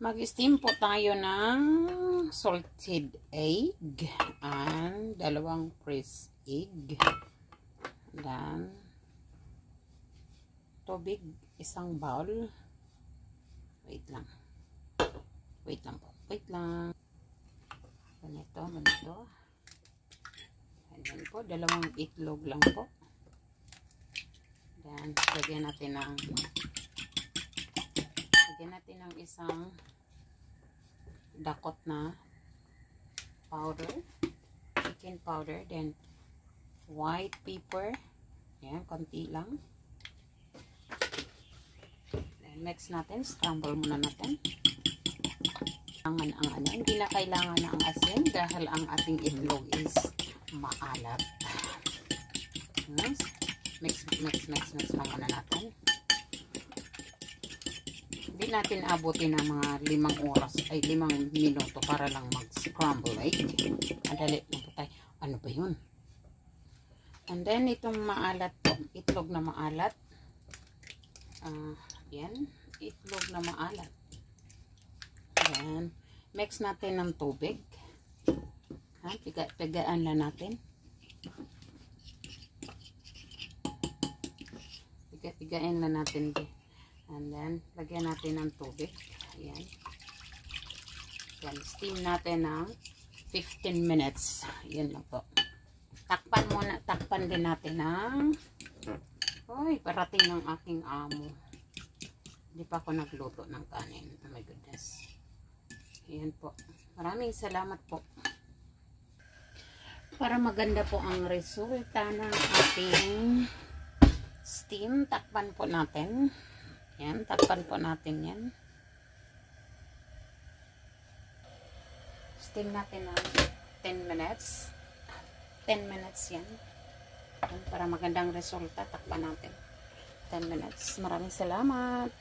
Mag-steam po tayo ng salted egg and dalawang fresh egg. Then, tubig, isang bowl. Wait lang. Wait lang po. Wait lang. Ganito, ganito. Ganyan po. Dalawang itlog lang po. Then, lagyan natin ng isang dakot na powder, chicken powder, then white pepper, ayan, konti lang. Then mix natin, scramble muna natin. Hindi na kailangan na ang asin dahil ang ating itlog is maalat. Mix lang muna natin. Hindi natin abutin ng mga 5 oras, ay 5 minuto para lang mag-scramble egg. Madali lang po tayo. Ano ba yun? And then, itong maalat po, itlog na maalat. Yan, itlog na maalat. Then, mix natin ng tubig. Pigaan lang natin. Pigain lang natin din. And then, lagyan natin ng tubig. Ayan. Then, steam natin ng 15 minutes. Ayan lang po. Takpan muna. Takpan din natin ng parating ng aking amo. Hindi pa ako nagluto ng kanin. Oh my goodness. Ayan po. Maraming salamat po. Para maganda po ang resulta ng ating steam, takpan po natin. Yan, takpan po natin yan. Steam natin ng 10 minutes. 10 minutes yan. Para magandang resulta, takpan natin. 10 minutes. Maraming salamat.